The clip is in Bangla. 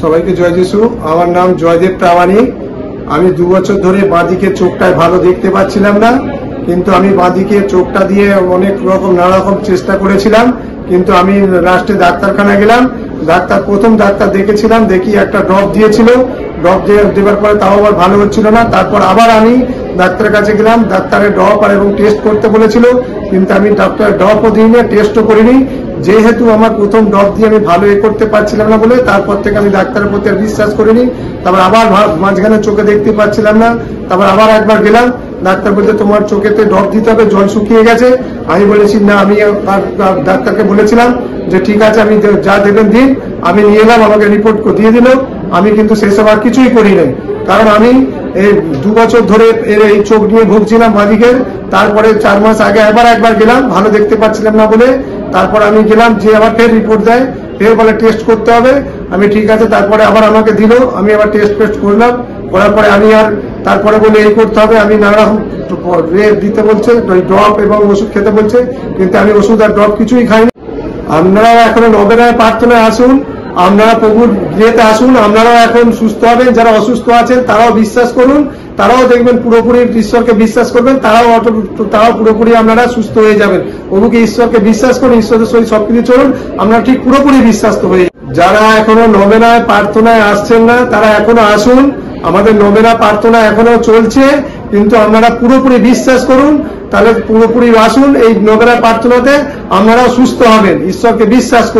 সবাইকে জয় যিশু। আমার নাম জয়দেব প্রামাণিক। আমি 2 বছর ধরে বাঁদিকে চোখটায় ভালো দেখতে পাচ্ছিলাম না, কিন্তু আমি বাঁদিকে চোখটা দিয়ে অনেক রকম নানা রকম চেষ্টা করেছিলাম, কিন্তু আমি লাস্টে ডাক্তারখানা গেলাম। প্রথম ডাক্তার দেখেছিলাম, দেখি একটা ড্রপ দিয়েছিল। ড্রপ দেওয়ার পরে তাও আবার ভালো হচ্ছিল না। তারপর আবার আমি ডাক্তারের কাছে গেলাম, ডাক্তারের ড্রপ আর এবং টেস্ট করতে বলেছিল, কিন্তু আমি ডাক্তারের ড্রপও দিইনি, টেস্টও করিনি। যেহেতু আমার প্রথম ড্রপ দিয়ে আমি ভালো করতে পারছিলাম না বলে তারপর থেকে আমি ডাক্তারের প্রতি আর বিশ্বাস করিনি। তারপর আবার মাঝখানে চোখে দেখতে পাচ্ছিলাম না, তারপর আবার একবার গেলাম। ডাক্তার বলতে তোমার চোখেতে ড্রপ দিতে হবে, জল শুকিয়ে গেছে। আমি বলেছি না, আমি ডাক্তারকে বলেছিলাম যে ঠিক আছে, আমি যা দেবেন দিন। আমি নিয়ে এলাম, আমাকে রিপোর্ট দিয়ে দিল। আমি কিন্তু সেসব আর কিছুই করি নাই, কারণ আমি এই 2 বছর ধরে এই চোখ নিয়ে ভুগছিলাম বাঁদিকের। তারপরে 4 মাস আগে একবার গেলাম, ভালো দেখতে পাচ্ছিলাম না বলে। তারপর আমি গেলাম, যে আবার ফের রিপোর্ট দেয়, ফের বলে টেস্ট করতে হবে। আমি ঠিক আছে, তারপরে আবার আমাকে দিল, আমি আবার টেস্ট করলাম। করার পরে আমি আর তারপরে বলে এই করতে হবে, আমি নানা দিতে বলছে, ড্রপ এবং ওষুধ খেতে বলছে, কিন্তু আমি ওষুধ আর ড্রপ কিছুই খাইনি। আপনারা এখনো নবেনায় প্রার্থনায় আসুন, আপনারা প্রভুর ইয়েতে আসুন, আপনারাও এখন সুস্থ হবেন। যারা অসুস্থ আছেন তারাও বিশ্বাস করুন, তারাও দেখবেন পুরোপুরি ঈশ্বরকে বিশ্বাস করবেন, তারাও পুরোপুরি আপনারা সুস্থ হয়ে যাবেন। প্রভুকে ঈশ্বরকে বিশ্বাস করুন, ঈশ্বরের সহিত সবকিছু চলুন, আপনারা ঠিক পুরোপুরি বিশ্বাস হয়ে যাবেন। যারা এখনো নবেনায় প্রার্থনায় আসছেন না, তারা এখনো আসুন। আমাদের নবেনা প্রার্থনা এখনো চলছে, কিন্তু আপনারা পুরোপুরি বিশ্বাস করুন, তাহলে পুরোপুরি আসুন। এই নবেনা প্রার্থনাতে আপনারাও সুস্থ হবেন, ঈশ্বরকে বিশ্বাস করুন।